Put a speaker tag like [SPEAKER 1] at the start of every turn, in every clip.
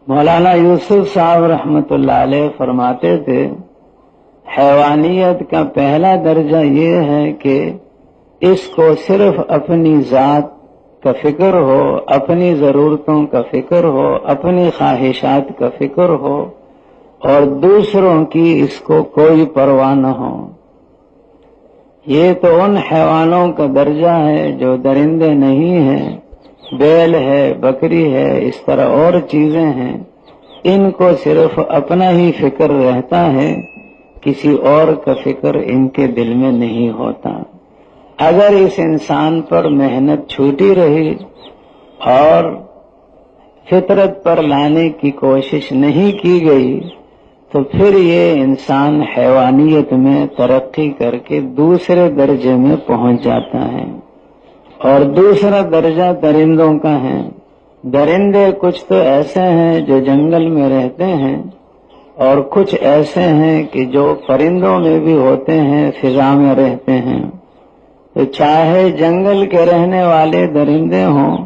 [SPEAKER 1] مولانا یوسف صاحب رحمت اللہ علیہ فرماتے تھے حیوانیت کا پہلا درجہ یہ ہے کہ اس کو صرف اپنی ذات کا فکر ہو، اپنی ضرورتوں کا فکر ہو، اپنی خواہشات کا فکر ہو، اور دوسروں کی اس کو کوئی پرواہ نہ ہو۔ یہ تو ان حیوانوں کا درجہ ہے جو درندے نہیں ہیں، بیل ہے، بکری ہے، اس طرح اور چیزیں ہیں، ان کو صرف اپنا ہی فکر رہتا ہے، کسی اور کا فکر ان کے دل میں نہیں ہوتا۔ اگر اس انسان پر محنت چھوٹی رہی اور فطرت پر لانے کی کوشش نہیں کی گئی تو پھر یہ انسان حیوانیت میں ترقی کر کے دوسرے درجے میں پہنچ جاتا ہے، اور دوسرا درجہ درندوں کا ہے۔ درندے کچھ تو ایسے ہیں جو جنگل میں رہتے ہیں، اور کچھ ایسے ہیں کہ جو پرندوں میں بھی ہوتے ہیں، فضا میں رہتے ہیں۔ تو چاہے جنگل کے رہنے والے درندے ہوں،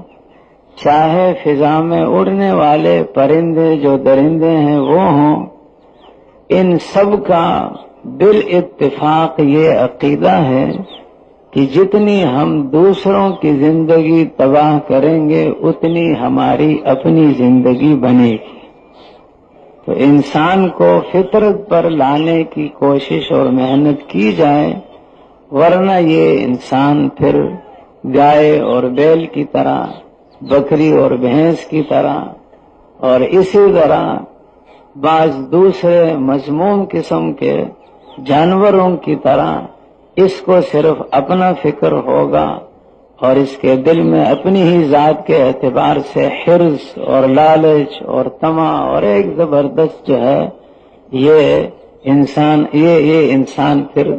[SPEAKER 1] چاہے فضا میں اڑنے والے پرندے جو درندے ہیں وہ ہوں، ان سب کا بالاتفاق یہ عقیدہ ہے کہ جتنی ہم دوسروں کی زندگی تباہ کریں گے اتنی ہماری اپنی زندگی بنے گی۔ تو انسان کو فطرت پر لانے کی کوشش اور محنت کی جائے، ورنہ یہ انسان پھر گائے اور بیل کی طرح، بکری اور بھینس کی طرح، اور اسی طرح بعض دوسرے مذموم قسم کے جانوروں کی طرح اس کو صرف اپنا فکر ہوگا، اور اس کے دل میں اپنی ہی ذات کے اعتبار سے حرص اور لالچ اور طمع اور ایک زبردست جو ہے یہ انسان پھر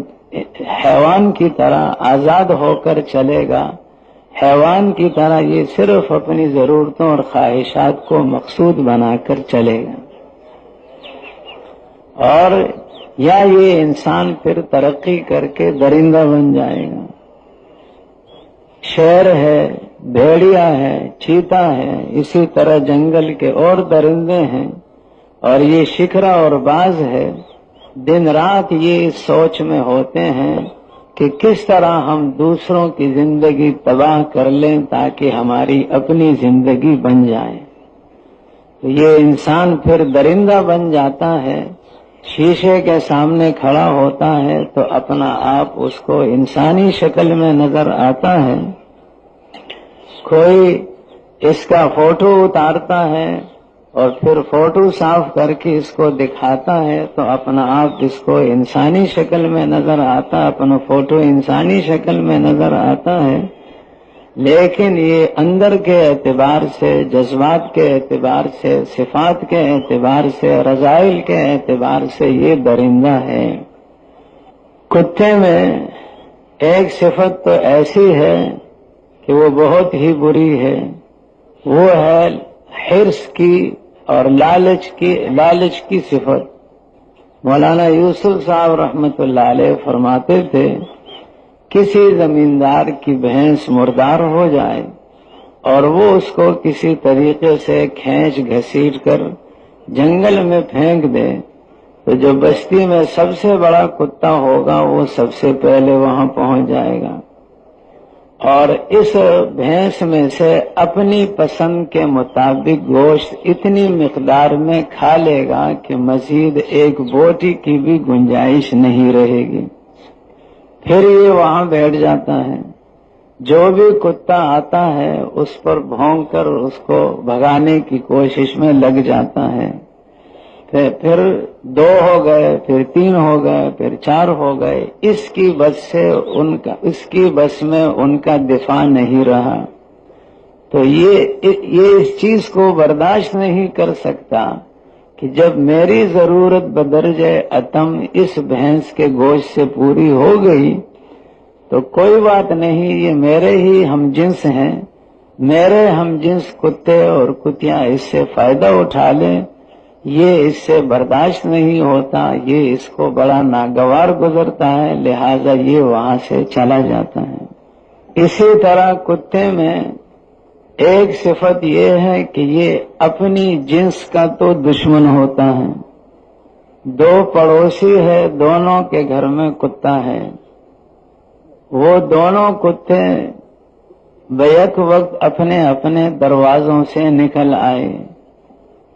[SPEAKER 1] حیوان کی طرح آزاد ہو کر چلے گا۔ حیوان کی طرح یہ صرف اپنی ضرورتوں اور خواہشات کو مقصود بنا کر چلے گا، اور یا یہ انسان پھر ترقی کر کے درندہ بن جائے گا۔ شیر ہے، بھیڑیا ہے، چیتا ہے، اسی طرح جنگل کے اور درندے ہیں، اور یہ شکرا اور باز ہے۔ دن رات یہ اس سوچ میں ہوتے ہیں کہ کس طرح ہم دوسروں کی زندگی تباہ کر لیں تاکہ ہماری اپنی زندگی بن جائے۔ تو یہ انسان پھر درندہ بن جاتا ہے، شیشے کے سامنے کھڑا ہوتا ہے تو اپنا آپ اس کو انسانی شکل میں نظر آتا ہے۔ کوئی اس کا فوٹو اتارتا ہے اور پھر فوٹو صاف کر کے اس کو دکھاتا ہے تو اپنا آپ اس کو انسانی شکل میں نظر آتا، اپنا فوٹو انسانی شکل میں نظر آتا ہے، لیکن یہ اندر کے اعتبار سے، جذبات کے اعتبار سے، صفات کے اعتبار سے، رذائل کے اعتبار سے یہ درندہ ہے۔ کتے میں ایک صفت تو ایسی ہے کہ وہ بہت ہی بری ہے، وہ ہے حرص کی اور لالچ کی صفت۔ مولانا یوسف صاحب رحمت اللہ علیہ فرماتے تھے کسی زمیندار کی بھینس مردار ہو جائے اور وہ اس کو کسی طریقے سے کھینچ گھسیٹ کر جنگل میں پھینک دے تو جو بستی میں سب سے بڑا کتا ہوگا وہ سب سے پہلے وہاں پہنچ جائے گا، اور اس بھینس میں سے اپنی پسند کے مطابق گوشت اتنی مقدار میں کھا لے گا کہ مزید ایک بوٹی کی بھی گنجائش نہیں رہے گی۔ پھر یہ وہاں بیٹھ جاتا ہے، جو بھی کتا آتا ہے اس پر بھونک کر اس کو بھگانے کی کوشش میں لگ جاتا ہے۔ پھر 2 ہو گئے، پھر 3 ہو گئے، پھر 4 ہو گئے، اس کی بس میں ان کا دفاع نہیں رہا، تو یہ اس چیز کو برداشت نہیں کر سکتا کہ جب میری ضرورت بدرجہ اتم اس بھینس کے گوشت سے پوری ہو گئی تو کوئی بات نہیں، یہ میرے ہی ہم جنس ہیں، میرے ہم جنس کتے اور کتیاں اس سے فائدہ اٹھا لیں، یہ اس سے برداشت نہیں ہوتا، یہ اس کو بڑا ناگوار گزرتا ہے، لہذا یہ وہاں سے چلا جاتا ہے۔ اسی طرح کتے میں ایک صفت یہ ہے کہ یہ اپنی جنس کا تو دشمن ہوتا ہے. دو پڑوسی ہے، دونوں کے گھر میں کتا ہے. وہ دونوں کتے بیک وقت اپنے اپنے دروازوں سے نکل آئے،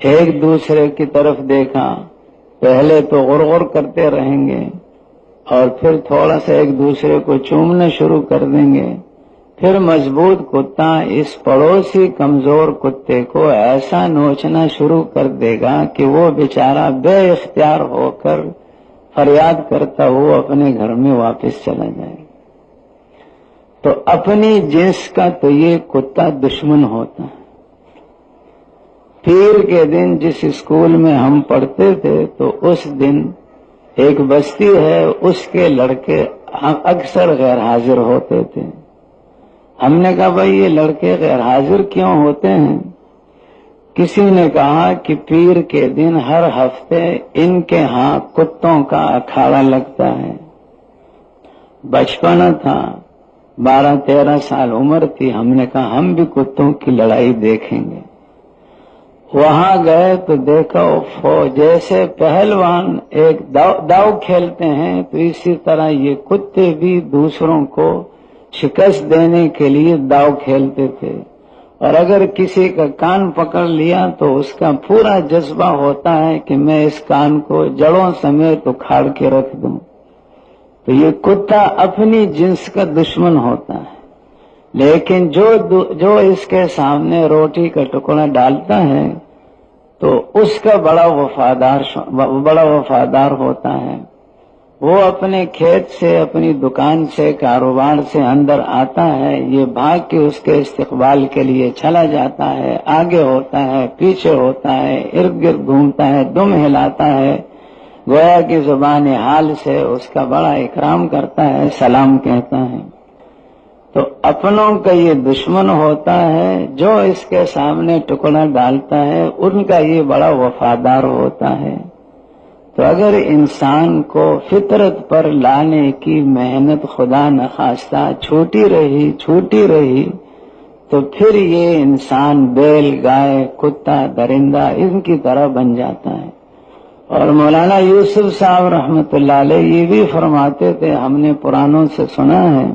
[SPEAKER 1] ایک دوسرے کی طرف دیکھا. پہلے تو غرغر کرتے رہیں گے اور پھر تھوڑا سا ایک دوسرے کو چومنا شروع کر دیں گے. پھر مضبوط کتا اس پڑوسی کمزور کتے کو ایسا نوچنا شروع کر دے گا کہ وہ بیچارہ بے اختیار ہو کر فریاد کرتا ہوا اپنے گھر میں واپس چلا جائے. تو اپنی جنس کا تو یہ کتا دشمن ہوتا ہے. پیر کے دن جس اسکول میں ہم پڑھتے تھے تو اس دن ایک بستی ہے، اس کے لڑکے اکثر غیر حاضر ہوتے تھے. ہم نے کہا بھائی یہ لڑکے غیر حاضر کیوں ہوتے ہیں؟ کسی نے کہا کہ پیر کے دن ہر ہفتے ان کے ہاں کتوں کا اکھاڑا لگتا ہے. بچپنا تھا، 12-13 سال عمر تھی. ہم نے کہا ہم بھی کتوں کی لڑائی دیکھیں گے. وہاں گئے تو دیکھا جیسے پہلوان ایک داؤ کھیلتے ہیں تو اسی طرح یہ کتے بھی دوسروں کو شکست دینے کے لیے داؤ کھیلتے تھے. اور اگر کسی کا کان پکڑ لیا تو اس کا پورا جذبہ ہوتا ہے کہ میں اس کان کو جڑوں سمیت اکھاڑ کے رکھ دوں. تو یہ کتا اپنی جنس کا دشمن ہوتا ہے. لیکن جو اس کے سامنے روٹی کا ٹکڑا ڈالتا ہے تو اس کا بڑا وفادار ہوتا ہے. وہ اپنے کھیت سے، اپنی دکان سے، کاروبار سے اندر آتا ہے، یہ بھاگ کے اس کے استقبال کے لیے چلا جاتا ہے. آگے ہوتا ہے، پیچھے ہوتا ہے، ارد گرد گھومتا ہے، دم ہلاتا ہے، گویا کی زبان حال سے اس کا بڑا اکرام کرتا ہے، سلام کہتا ہے. تو اپنوں کا یہ دشمن ہوتا ہے. جو اس کے سامنے ٹکڑا ڈالتا ہے ان کا یہ بڑا وفادار ہوتا ہے. تو اگر انسان کو فطرت پر لانے کی محنت خدا نخواستہ چھوٹی رہی تو پھر یہ انسان بیل، گائے، کتا، درندہ ان کی طرح بن جاتا ہے. اور مولانا یوسف صاحب رحمت اللہ علیہ یہ بھی فرماتے تھے، ہم نے پرانوں سے سنا ہے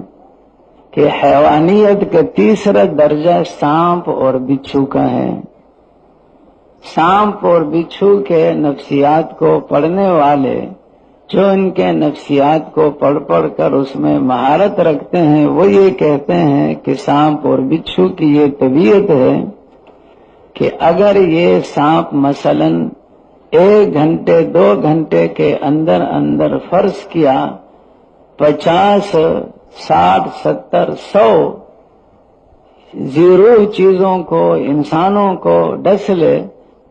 [SPEAKER 1] کہ حیوانیت کا تیسرا درجہ سانپ اور بچھو کا ہے. سانپ اور بچھو کے نفسیات کو پڑھنے والے جو ان کے نفسیات کو پڑھ کر اس میں مہارت رکھتے ہیں وہ یہ کہتے ہیں کہ سانپ اور بچھو کی یہ طبیعت ہے کہ اگر یہ سانپ مثلا 1 گھنٹے 2 گھنٹے کے اندر فرض کیا 50 60 70 100 زیرو چیزوں کو، انسانوں کو ڈس لے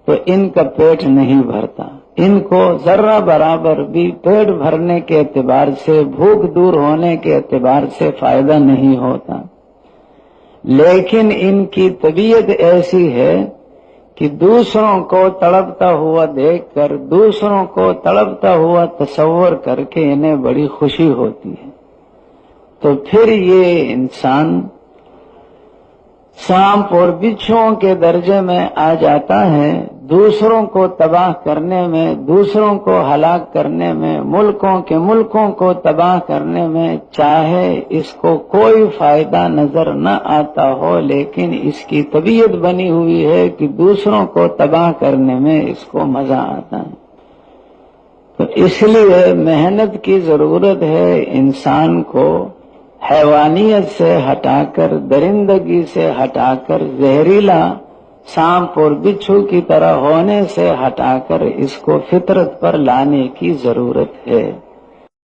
[SPEAKER 1] تو ان کا پیٹ نہیں بھرتا. ان کو ذرہ برابر بھی پیٹ بھرنے کے اعتبار سے، بھوک دور ہونے کے اعتبار سے فائدہ نہیں ہوتا. لیکن ان کی طبیعت ایسی ہے کہ دوسروں کو تڑپتا ہوا دیکھ کر، دوسروں کو تڑپتا ہوا تصور کر کے انہیں بڑی خوشی ہوتی ہے. تو پھر یہ انسان سانپ اور بچھوؤں کے درجے میں آ جاتا ہے. دوسروں کو تباہ کرنے میں، دوسروں کو ہلاک کرنے میں، ملکوں کو تباہ کرنے میں، چاہے اس کو کوئی فائدہ نظر نہ آتا ہو لیکن اس کی طبیعت بنی ہوئی ہے کہ دوسروں کو تباہ کرنے میں اس کو مزہ آتا ہے. تو اس لیے محنت کی ضرورت ہے. انسان کو حیوانیت سے ہٹا کر، درندگی سے ہٹا کر، زہریلا سانپ اور بچھو کی طرح ہونے سے ہٹا کر اس کو فطرت پر لانے کی ضرورت ہے.